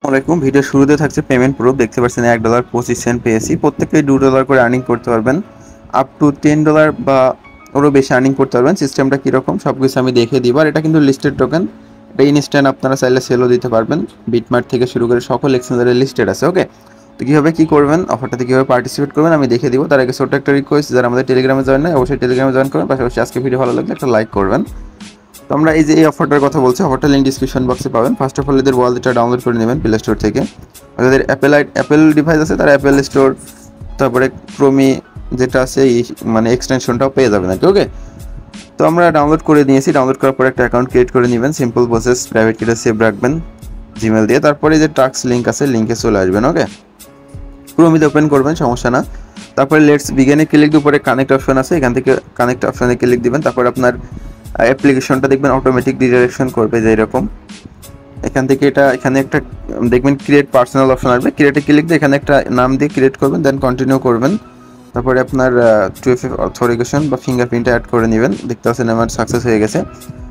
ওয়ালাইকুম। ভিডিও শুরুতে থাকছে পেমেন্ট প্রুফ। দেখতে পাচ্ছেন $1.25 পেয়েছি। প্রত্যেকেই $2 করে আর্নিং করতে পারবেন। আপ টু $10 বা ওরও বেশি আর্নিং করতে পারবেন। সিস্টেমটা কীরকম সব কিছু আমি দেখিয়ে দিব। আর এটা কিন্তু লিস্টেড টোকেন, এটা ইনস্ট্যান্ট আপনারা চাইলে সেলও দিতে পারবেন। বিটমার্ট থেকে শুরু করে সকল এক্সচেঞ্জারে লিস্টেড আছে। ওকে, তো কীভাবে কী করবেন, অফারটাতে কীভাবে পার্টিসিপেট করবেন আমি দেখিয়ে দিব। তার আগে ছোট্ট একটা রিকোয়েস্ট, যারা আমাদের টেলিগ্রামে জয়েন নয় অবশ্যই টেলিগ্রামে জয়েন করবেন। পাশাপাশি আজকে ভিডিও ভালো লাগলে একটা লাইক করবেন। তো আমরা এই যে এই অফারটার কথা বলছি, অফারটা লিঙ্ক ডিসক্রিপশন বক্সে পাবেন। ফার্স্ট অফ অল এদের ওয়ালেটটা ডাউনলোড করে নেবেন প্লে স্টোর থেকে। যাদের অ্যাপেল ডিভাইস আছে তারা অ্যাপেল স্টোর, তারপরে ক্রোমি যেটা আছে এই মানে এক্সটেনশনটাও পেয়ে যাবেন আর কি। ওকে, তো আমরা ডাউনলোড করে নিয়েছি। ডাউনলোড করার পর একটা অ্যাকাউন্ট ক্রিয়েট করে নেবেন। সিম্পল প্রসেস, প্রাইভেট কিটা সেভ রাখবেন জিমেল দিয়ে। তারপরে যে টাস্ক লিঙ্ক আছে লিঙ্কে চলে আসবেন। ওকে, ক্রোমিতে ওপেন করবেন, সমস্যা না। তারপরে লেটস বিগিনে ক্লিক দিয়ে উপরে কানেক্ট অপশন আছে, এখান থেকে কানেক্ট অপশনে ক্লিক দিবেন। তারপর আপনার অ্যাপ্লিকেশনটা দেখবেন অটোমেটিক রিডাইরেকশন করবে যে এরকম। এখান থেকে এখানে একটা দেখবেন ক্রিয়েট পার্সোনাল অপশন আসবে, ক্রিয়েটে ক্লিক দিয়ে এখানে একটা নাম দিয়ে ক্রিয়েট করবেন, দেন কন্টিনিউ করবেন। তারপরে আপনার 2FA অথরিগেশন বা ফিঙ্গারপ্রিন্টটা অ্যাড করে নেবেন। দেখতে পাচ্ছেন আমার সাকসেস হয়ে গেছে।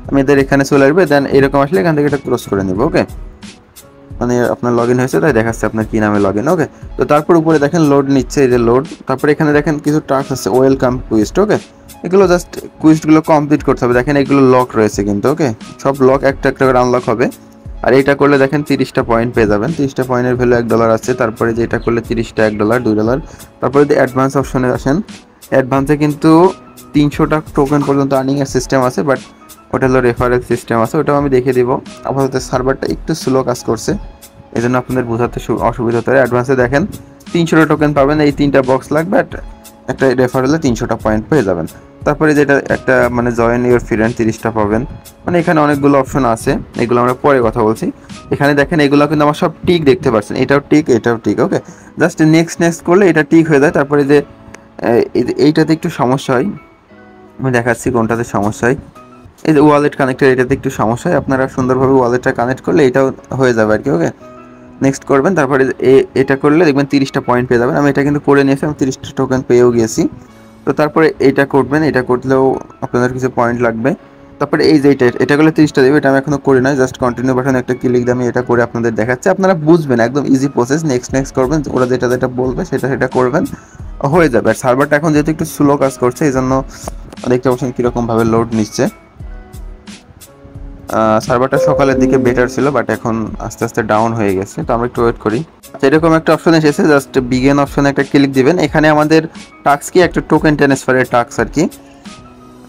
আমি এদের এখানে চলে আসবে, দেন এরকম আসলে এখান থেকে এটা ক্লোজ করে নেব। ওকে, মানে আপনার লগ ইন হয়েছে তাই দেখাচ্ছে আপনার কী নামে লগ ইন। ওকে, তো তারপর উপরে দেখেন লোড নিচ্ছে, এই যে লোড। তারপরে এখানে দেখেন কিছু টাস্ক আছে, ওয়েলকাম কুইস্ট। ওকে, এগুলো জাস্ট কুইস্টগুলো কমপ্লিট করতে হবে। দেখেন এগুলো লক রয়েছে কিন্তু। ওকে, সব লক একটা একটা করে আনলক হবে। আর এইটা করলে দেখেন 30টা পয়েন্ট পেয়ে যাবেন। 30টা পয়েন্টের ভ্যালু $1 আছে। তারপরে যে এটা করলে 30টা $1, $2। তারপরে যদি অ্যাডভান্স অপশনে আসেন, অ্যাডভান্সে কিন্তু 300টা টোকেন পর্যন্ত আর্নিংয়ের সিস্টেম আছে, বাট ওটা হলো রেফারেল সিস্টেম আছে, ওটাও আমি দেখিয়ে দিব। আপাতত সার্ভারটা একটু স্লো কাজ করছে, এই জন্য আপনাদের বোঝাতে অসুবিধা হতে পারে। অ্যাডভান্সে দেখেন 300টা টোকেন পাবেন, এই 3টা বক্স লাগবে, একটা রেফারেলে 300টা পয়েন্ট পেয়ে যাবেন। তারপরে যেটা একটা মানে জয়েন ইউর ফ্রেন্ড 30টা পাবেন। মানে এখানে অনেকগুলো অপশন আছে, এগুলো আমরা পরে কথা বলছি। এখানে দেখেন এগুলো কিন্তু আমার সব টিক দেখতে পাচ্ছেন, এটাও টিক এটাও টিক। ওকে, জাস্ট নেক্সট করলে এটা টিক হয়ে যায়। তারপরে যে এইটাতে একটু সমস্যা হয়, আমি দেখাচ্ছি কোনটাতে সমস্যা হয়। এই যে ওয়ালেট কানেক্টেড, এটাতে একটু সমস্যা হয়। আপনারা সুন্দরভাবে ওয়ালেটটা কানেক্ট করলে এটাও হয়ে যাবে আর কি। ওকে, নেক্সট করবেন। তারপরে এটা করলে দেখবেন 30টা পয়েন্ট পেয়ে যাবেন। আমি এটা কিন্তু করে নিয়েছি, আমি 30টা টোকেন পেয়েও গিয়েছি। তো তারপরে এইটা করবেন, এটা করলেও আপনাদের কিছু পয়েন্ট লাগবে। তারপরে এই যে এটা করলে 30টা দেবে, এটা আমি এখনো করি না। জাস্ট কন্টিনিউ বাটনে একটা ক্লিক দিয়ে আমি এটা করে আপনাদের দেখাচ্ছি, আপনারা বুঝবেন। একদম ইজি প্রসেস। নেক্সট করবেন, ওরা যেটা বলবে সেটা করবেন, হয়ে যাবে। আর সার্ভারটা এখন যেহেতু একটু স্লো কাজ করছে, এই জন্য দেখতে পাচ্ছেন কীরকমভাবে লোড নিচ্ছে। সার্ভারটা সকালের দিকে বেটার ছিল, বাট এখন আস্তে আস্তে ডাউন হয়ে গেছে। তো আমরা একটু ওয়েট করি। আচ্ছা, এরকম একটা অপশন এসেছে, জাস্ট বিগিন অপশনে একটা ক্লিক দিবেন। এখানে আমাদের টাস্ক কি একটা টোকেন ট্রান্সফারের টাস্ক আর কি।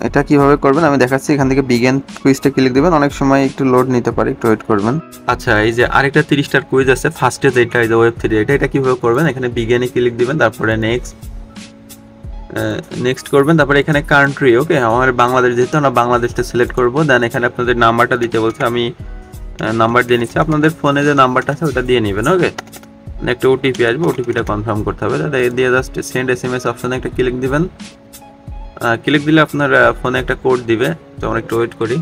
এটা কিভাবে করবেন আমি দেখাচ্ছি। এখান থেকে বিগিন কুইজটা ক্লিক দিবেন, অনেক সময় একটু লোড নিতে পারে, একটু ওয়েট করবেন। আচ্ছা, এই যে আরেকটা 30টার কুইজ আছে, ফার্স্টে যেটা এই যে Web3, এটা কিভাবে করবেন, এখানে বিগিনে ক্লিক দিবেন, তারপরে নেক্সট করবেন। তারপরে এখানে কান্ট্রি, ওকে, আমার বাংলাদেশ, যেহেতু আমরা বাংলাদেশটা সিলেক্ট করব। দেন এখানে আপনাদের নাম্বারটা দিতে বলছে, আমি নাম্বার দিয়ে নিচ্ছি। আপনাদের ফোনে যে নাম্বারটা আছে ওটা দিয়ে নেবেন। ওকে, একটা ওটিপি আসবে, ওটিপিটা কনফার্ম করতে হবে। দিয়ে জাস্ট সেন্ড SMS অপশনে একটা ক্লিক দিবেন। ক্লিক দিলে আপনার ফোনে একটা কোড দিবে, তো আমরা একটু ওয়েট করি।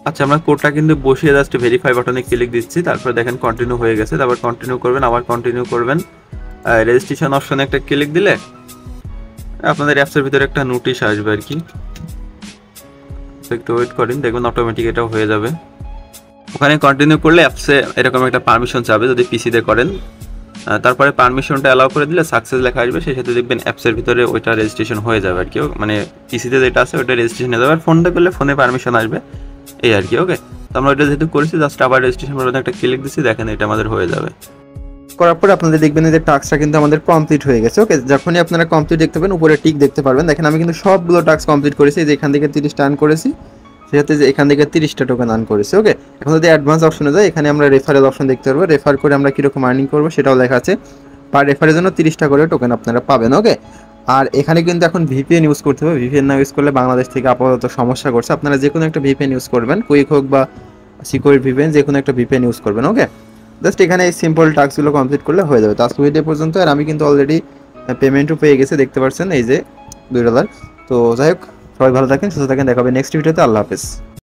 আচ্ছা, আমরা কোডটা কিন্তু বসিয়ে জাস্ট ভেরিফাই বাটনে ক্লিক দিচ্ছি। তারপরে দেখেন কন্টিনিউ হয়ে গেছে। তারপর কন্টিনিউ করবেন, আবার কন্টিনিউ করবেন। রেজিস্ট্রেশন অপশনে একটা ক্লিক দিলে আপনাদের অ্যাপসের ভিতরে একটা নোটিশ আসবে আর কি। একটু ওয়েট করেন, দেখবেন অটোমেটিক এটা হয়ে যাবে। ওখানে কন্টিনিউ করলে অ্যাপসে এরকম একটা পারমিশন চাবে যদি পিসিতে করেন। তারপরে পারমিশনটা অ্যালাউ করে দিলে সাকসেস লেখা আসবে, সেই সাথে দেখবেন অ্যাপসের ভিতরে ওইটা রেজিস্ট্রেশন হয়ে যাবে আর কি। মানে পিসিতে যেটা আছে ওইটা রেজিস্ট্রেশন হয়ে যাবে, আর ফোনটা করলে ফোনে পারমিশন আসবে, এই আর কি। ওকে, তো আমরা ওইটা যেহেতু করেছি, জাস্ট আবার রেজিস্ট্রেশন বাটনে একটা ক্লিক দিচ্ছি, দেখেন এটা আমাদের হয়ে যাবে। করার পরে আপনাদের দেখবেন যে টাস্কটা কিন্তু আমাদের কমপ্লিট হয়ে গেছে। ওকে, যখনই আপনারা কমপ্লিট দেখতে পাবেন উপরে টিক দেখতে পারবেন। দেখেন আমি কিন্তু সবগুলো টাস্ক কমপ্লিট করেছি, যে এখান থেকে 30টা আর্ন করেছি, সেটাতে যে এখান থেকে 30টা টোকেন আর্ন করেছি। ওকে, এখন যদি অ্যাডভান্স অপশনে যাই, এখানে আমরা রেফারেল অপশন দেখতে পারবো। রেফার করে আমরা কীরকম আর্নিং করবো সেটাও লেখা আছে। পার রেফারের জন্য 30টা করে টোকেন আপনারা পাবেন। ওকে, আর এখানে কিন্তু এখন VPN ইউজ করতে হবে। VPN না ইউজ করলে বাংলাদেশ থেকে আপাতত সমস্যা করছে। আপনারা যে কোনো একটা VPN ইউজ করবেন, কুইক হোক বা সিকিউর VPN, যে কোনো একটা VPN ইউজ করবেন। ওকে, জাস্ট এখানে এই সিম্পল টাস্কগুলো কমপ্লিট করলে হয়ে যাবে। তো আজকে ভিডিও পর্যন্ত। আর আমি কিন্তু অলরেডি পেমেন্টও পেয়ে গেছি, দেখতে পাচ্ছেন এই যে $2। তো যাই হোক, সবাই ভালো থাকেন, সুস্থ থাকেন, দেখা হবে নেক্সট ভিডিওতে। আল্লাহ হাফেজ।